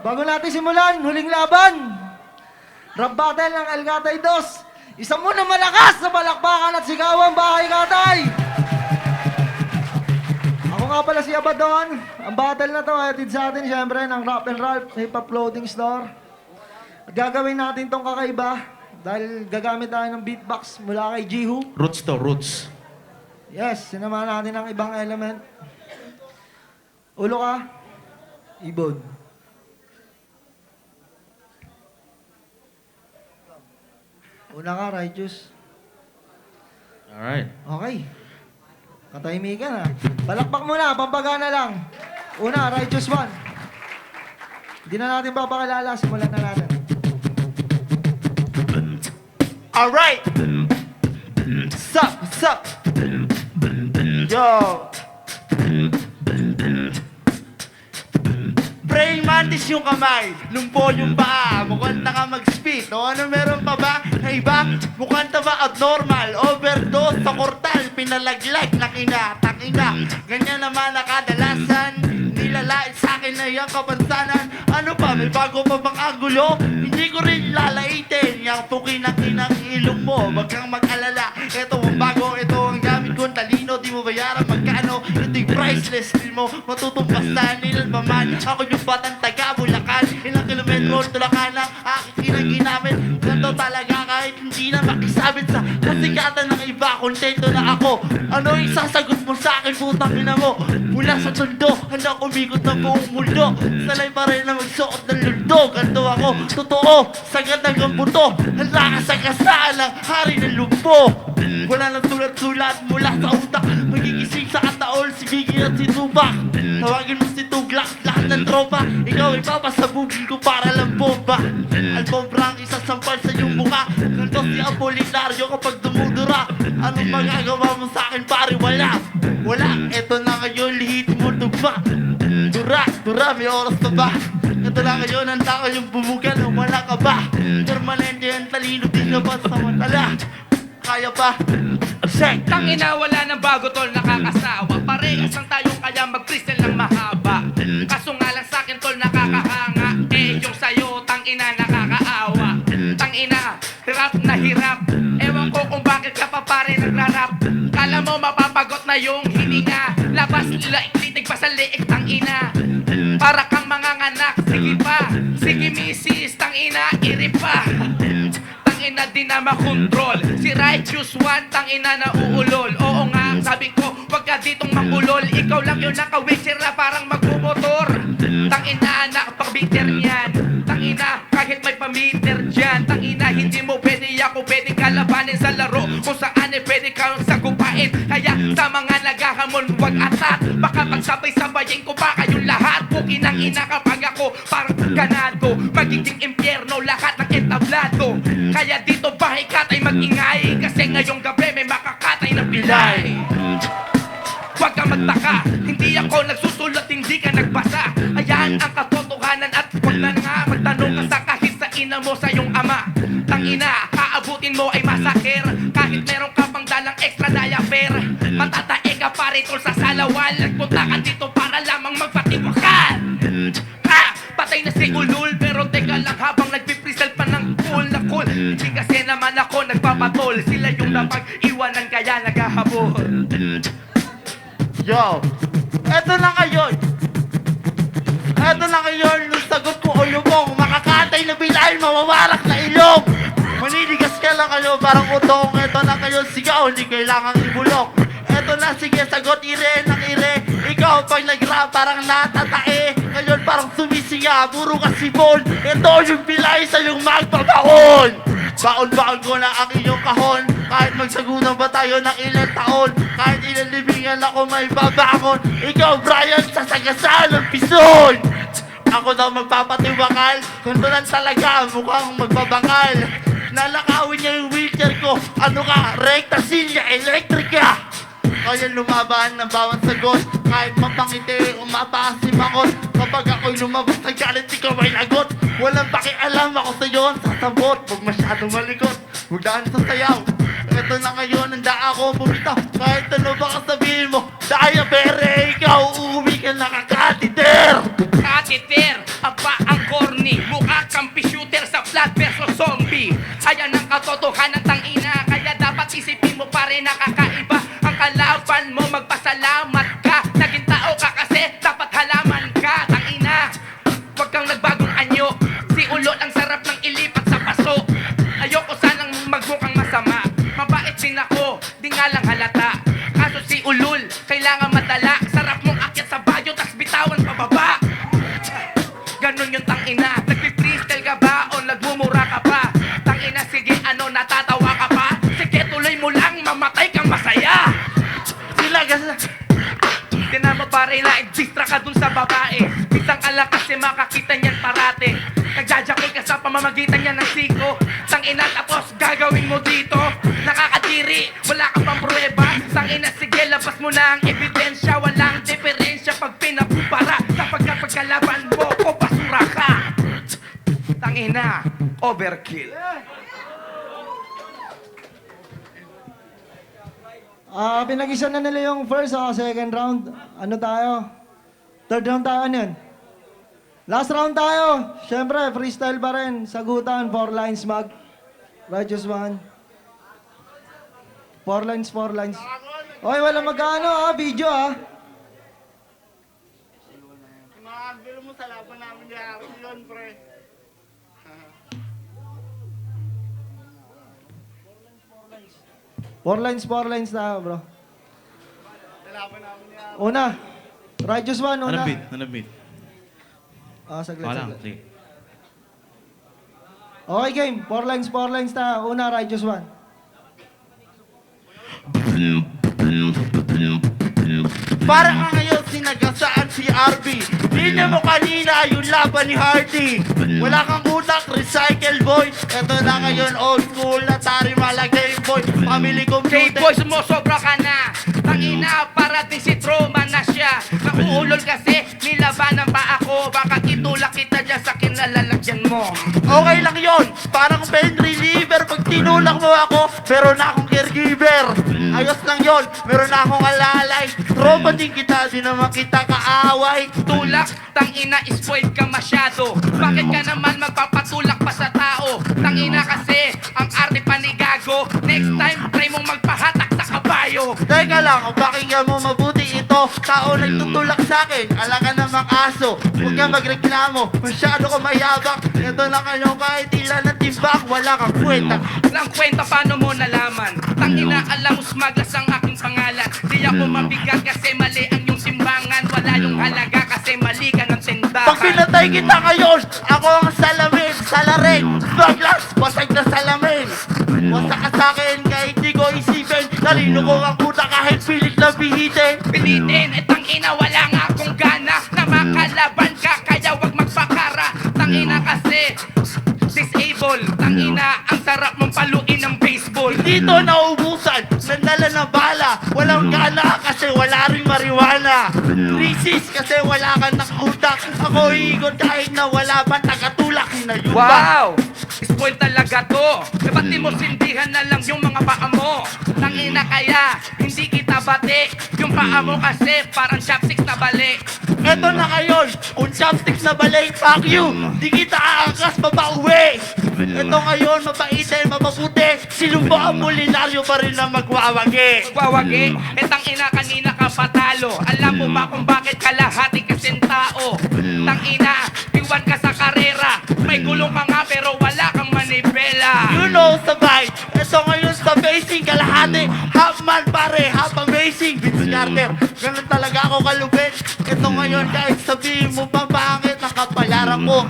bago natin simulan, huling laban. Rap battle ng Algatay 2. Isa muna malakas sa palakpakan at sigawan bahay Katay. Ako nga pala si Abaddon. Ang battle na to ay atid sa atin siyempre ng Rap and Ralph Hip Hop Clothing Store. At gagawin natin tong kakaiba dahil gagamit tayo ng beatbox mula kay Jihu. Roots to roots. Yes, sinamahan natin ng ibang element. Ulo ka, ibod. Una ka, Righteous. Alright. Okay. Katahimikan ha. Palakpak muna, pampagana lang. Una, Righteous 1. Hindi na natin papakilala, simulan na natin. Alright! Sup, sup! Yo! Praying mantis yung kamay, lumpo yung paa, mukhang ka mag-spit. O ano meron pa ba na iba? Mukhang ba abnormal, overdose sa kortal, pinalaglag na takina. Ganyan naman na kadalasan, nilalait sa akin na yung kapansanan. Ano pa, may bago pa bang angulo? Hindi ko rin lalaitin, yung tukin ng ilong mo. Wag kang mag-alala, ito ang bago, ito ang gamit ko, talino, di mo bayaran magkano. Ito'y priceless, di mo matutumbasan, nilan pa man. Ako yung batang taga Bulacan, ilang kilometro tulakan ng aking ginamit. Ganto talaga kahit hindi na makisabit sa kasikatan ng iba, kontento na ako. Ano yung sasagot mo sa akin, putang ina mo? Mula sa tondo, handa umikot ng buong mundo. Sanay pa rin na magsuot ng lundo. Ganto ako, totoo, sagad ng buto. Handa ka sa kasaan ng hari ng lumpo. Wala nang sulat-sulat mula sa utak. Magigising sa kataol si Biggie at si Tupac. Tawagin mo si Tuglak, lahat ng tropa. Ikaw ay papasabugin ko para lang bomba. Albombra ang isasampal sa iyong mukha. Ganto si Apolinario kapag dumudura. Anong magagawa mo sa akin pare? Wala, eto na ngayon, lihit mo tugma. Dura, may oras ka ba? Ito na ngayon, handa ka yung bumugan. Wala ka ba? Permanente ang talino, di ka ba sa matala? Kaya pa? Check! Tangina, wala ng bago tol, nakakasawa. Parehas lang tayo kaya mag-freestyle ng mahaba. Kaso nga lang sa'kin tol, nakakahanga. Eh, yung sa'yo, tangina, nakakaawa. Tangina, hirap na hirap. Ewan ko kung bakit ka pa pare nagrarap. Kala mo mapapagot na yung hininga. Labas, litig pa sa leeg, tangina. Para kang manganganak, sige pa. Sige misis, tangina, iri pa. Tangina di na makontrol. Si Righteous 1, tangina na uulol. Oo nga, sabi ko, wag ka ditong mangulol. Ikaw lang yung naka-wheelchair na parang magbumotor. Tangina, nakapag-bitter niyan. Tangina, kahit may pamiter dyan. Tangina, hindi mo pwede ako pwede kalabanin sa laro. Kung saan eh pwede kang sagupain. Kaya sa mga naghahamon, wag atat. Baka pagsabay-sabayin ko pa kayong lahat. Pukin ang ina kapag ako parang ganado. Magiging impyerno lahat ng entablado. Kaya dito bahay katay mag-ingay. Kasi ngayong gabi may makakatay ng pilay. Huwag kang magtaka, hindi ako nagsusulat, hindi ka nagbasa. Ayan ang katotohanan at huwag na nga magtanong ka sa kahit sa ina mo sa iyong ama. Tangina, aabutin mo ay masaker. Kahit meron ka pang dalang extra diaper. Matatae ka pa rito sa salawal. Nagpunta ka dito para lamang magpatiwakan. Patay na si Ulul, pero teka lang habang nagpiprisal pa ng cool na cool. Hindi kasi naman ako nagpapatol. Sila yung napag-iwanan kaya naghahabol. Yo! Eto na ngayon, nung sagot ko o lubong. Makakatay na bilay, mawawarak na ilong. Maniligas ka lang kayo, parang utong. Eto na ngayon, sigaw, hindi kailangang ibulok. Eto na, sige, sagot ire ng ire. Ikaw pag nag-rap, parang natatae. Ngayon parang sumisiya, puro ka sibol. Ito yung bilay sa yung magpapaon. Baon-baon ko na ang iyong kahon. Kahit magsagunan ba tayo ng ilang taon. Kahit ilang libingan ako may babangon. Ikaw Brian, sasagasaan ng pison. Ako daw magpapatiwakal. Ganto lang talaga, mukhang magbabangal. Nalakawin niya yung wheelchair ko. Ano ka, rekta silya, elektrika. Kaya lumaban ng bawat sagot. Kahit mapangiti, umapasim ako. Kapag ako'y lumabas ng galit, ikaw ay lagot. Walang pakialam ako sa'yo, sasabot. Huwag masyadong malikot, huwag daan sa sayaw. Ito na ngayon, handa ako bumitaw. Kahit ano ba sabihin mo, daya pere, ikaw uuwi ka nakakatiter. Katiter, ang paang ko Plant versus zombie. Ayan ang katotohanan tangina. Kaya dapat isipin mo pa rin nakakaiba. Ang kalaban mo magpasalamat ka. Naging tao ka kasi dapat halaman ka. Tangina, wag kang nagbagong anyo. Si Ulol ang sarap ng ilipat sa paso. Ayoko sanang magmukhang masama. Mabait din ako, di nga lang halata. Kaso si Ulol, kailangan madala. Sarap mong akyat sa bayo, tas bitawan pababa. Ganon yung tangina. Nagpi-freestyle ka ba o nagmumura ka pa? Tangina, sige ano, natatawa ka pa? Sige, tuloy mo lang, mamatay kang masaya. Sila Tinan mo pare na extra ka dun sa babae. Bitang ka lang kasi makakita niyan parate. Nagjajakay ka sa pamamagitan niya ng siko. Tangina tapos gagawin mo dito. Nakakadiri, wala ka pang pruweba. Tangina sige labas mo na ang ebidensya. Walang diferensya pag pinapupara. Sapagkat pagkalaban mo ko basura ka. Tangina, overkill. Pinag-isa na nila yung first, second round. Ano tayo? Third round tayo, ano yun? Last round tayo. Siyempre, freestyle pa rin. Sagutan, 4 lines mag. Righteous one. 4 lines, 4 lines. Oy, wala magkano video Mga mo sa laban namin yun, pre. 4 lines tayo, bro. Una. Righteous one, una. Anong beat? Saglit, Wala, saglit. sige. Okay, game. 4 lines tayo. Una, righteous one. Para ka ngayon sinagasaan si RB. Linya mo kanina yung laban ni Hardy. Wala kang utak, recycle boy. Eto na ngayon old school na tari malagay boy. Family computer. K-boy, sumusobra ka na. Tangina, parating si Truman na siya. Nakuulol kasi, nilabanan pa ako. Baka itulak kita dyan sa kinalalagyan mo. Okay lang yon, parang pain reliever. Pag tinulak mo ako, meron na akong caregiver. Ayos lang yon, meron na akong alalay. Tropa din kita, di naman kita kaaway. Tulak, tangina, spoiled ka masyado. Bakit ka naman magpapatulak pa sa tao? Tangina kasi, ang arte pa ni Gago. Next time, try mong magpahatak sa kabayo. Teka lang, pakinggan mo mabuti ito. Tao nagtutulak sa akin, ala ka namang aso. Huwag ka magreklamo, masyado ka mayabak. Ito na kayo kahit ilan ng timbak, wala kang kwenta. Nang kwenta paano mo nalaman? Tangina, alam mo smaglas ang aking pangalan. Di ako mabigat kasi mali ang iyong simbangan. Wala yung halaga kasi mali ka ng tindahan. Pag pinatay kita ngayon, ako ang salamin, salarin. Smaglas, basag na salamin. Basta ka sa akin kahit di ko isipin. Talino ko ang puta kahit pilit na bihitin. Pilitin, tangina, wala nga akong gana na makalaban ka, kaya wag magpakara. Tangina kasi, disable. Tangina, ang sarap mong paluin ng baseball. Dito naubusan, nandala na bala. Walang gana kasi wala rin marijuana. Crisis kasi wala kang nakutak. Ako higot kahit na wala pa tagatulak na yuba. Wow! Spoil talaga to. Eh, ba't di mo sindihan na lang yung mga paa mo? Tangina kaya, hindi kita bati. Yung paa mo kasi parang chopsticks na balik. Eto na ngayon, kung chopsticks na balik, fuck you. Di kita aangkas mapauwi. Eto ngayon, mabaitin, mapaputi. Silumbo ang mulinaryo pa rin na magwawagi. Wawagi, tangina kanina ka patalo. Alam mo ba kung bakit kalahati kasing tao? Tangina, iwan ka sa karera. May gulong ka nga pero wala kang manibela. You know, sabay. Eto ngayon sa basing, kalahati. Half man pare, half amazing. Vince Carter, ganun talaga ako kalupit. Eto ngayon, kahit sabihin mo pa bakit ang kapalaran ko.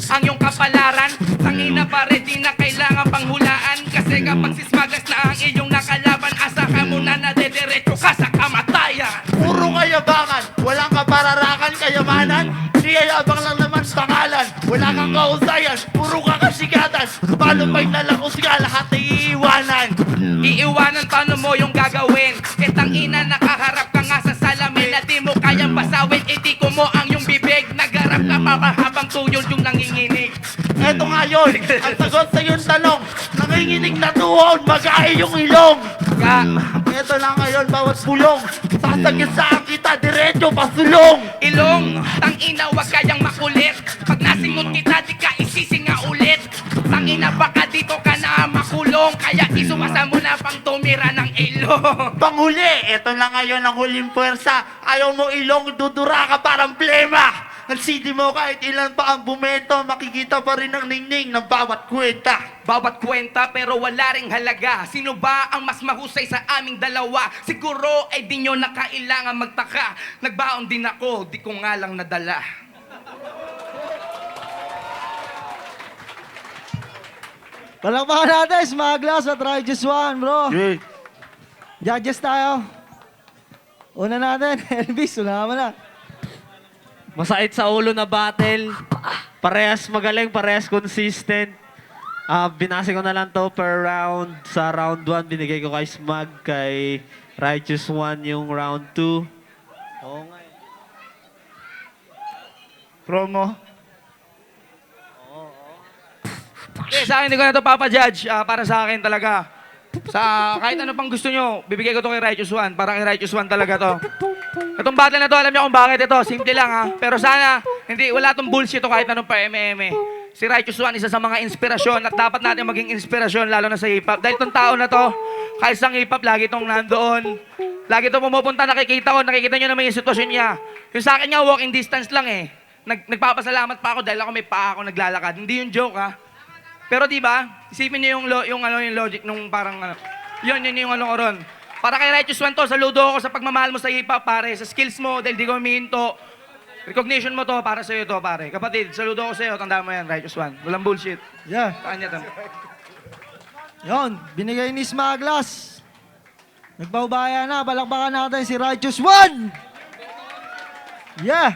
Ang iyong kapalaran, tangina pare di na kailangan panghulaan. Kasi kapag sismagas na ang iyong nakalaban, asa ka muna na dediretso ka sa kamatayan. Puro kayabangan, walang kapararakan, kayamanan. Niyayabang lang naman sa pangalan. Wala kang kausayan, puro ka kasigatan. Paano pa'y nalakos ka, lahat ay iiwanan. Iiwanan paano mo yung gagawin? Tangina nakaharap ka nga sa salamin na di mo kayang basawin. Itiko mo ang iyong bibig, nagarap ka pa habang tuyol yung nanginginig. Eto nga yun, ang sagot sa iyong tanong. Nanginginig na tuhod, mag-aay yung ilong. Eto na ngayon, bawat bulong. Sasagisaan kita, diretso pasulong. Ilong, tangina wag kayang makulit. Pag nasingot kita, di ka isisinga ulit. ina, baka dito ka na makulong. Kaya isuwasan mo na pang tumira ng ilong. Panghuli, eto na ngayon ang huling puwersa. Ayaw mo ilong, dudura ka parang plema. Ang CD mo kahit ilan pa ang bumento, makikita pa rin ang ningning ng bawat kwenta. Bawat kwenta pero wala ring halaga. Sino ba ang mas mahusay sa aming dalawa? Siguro ay di nyo na kailangan magtaka. Nagbaon din ako, di ko nga lang nadala. Palakpakan natin, Smaglas at Righteous One, bro. Yeah. Judges tayo. Una natin, Elvis, una mo na. Masait sa ulo na battle. Parehas magaling, parehas consistent. Binase ko na lang to per round. Sa round 1, binigay ko kay Smag, kay Righteous One yung round 2. Oo nga. Promo. Okay, sa akin hindi ko na ito papajudge. Para sa akin talaga. Sa kahit ano pang gusto nyo, bibigay ko to kay Righteous One. Para kay Righteous One talaga to. Itong battle na to, alam niyo kung bakit ito. Simple lang ha. Pero sana, wala tong bullshit to kahit anong pa-MM. Si Righteous One, isa sa mga inspirasyon at dapat natin maging inspirasyon lalo na sa hip-hop. Dahil itong tao na to, kahit sa hip-hop, lagi itong nandoon. Lagi itong pumupunta, nakikita nyo naman yung sitwasyon niya. Yung sa akin nga, walking distance lang eh. Nagpapasalamat pa ako dahil ako may paa ako naglalakad. Hindi yung joke ha. Pero di ba? Isipin niyo yung logic nung parang yun yung ano ko ron. Para kay Righteous One to, saludo ako sa pagmamahal mo sa hip-hop, pare. Sa skills mo, dahil di ko humihinto. Recognition mo to, para sa'yo to, pare. Kapatid, saludo ako sa'yo. Tandaan mo yan, Righteous One. Walang bullshit. Yeah. Kanya tam. Yon, binigay ni Smaglas. Nagbaubaya na, palakpakan natin si Righteous One. Yeah.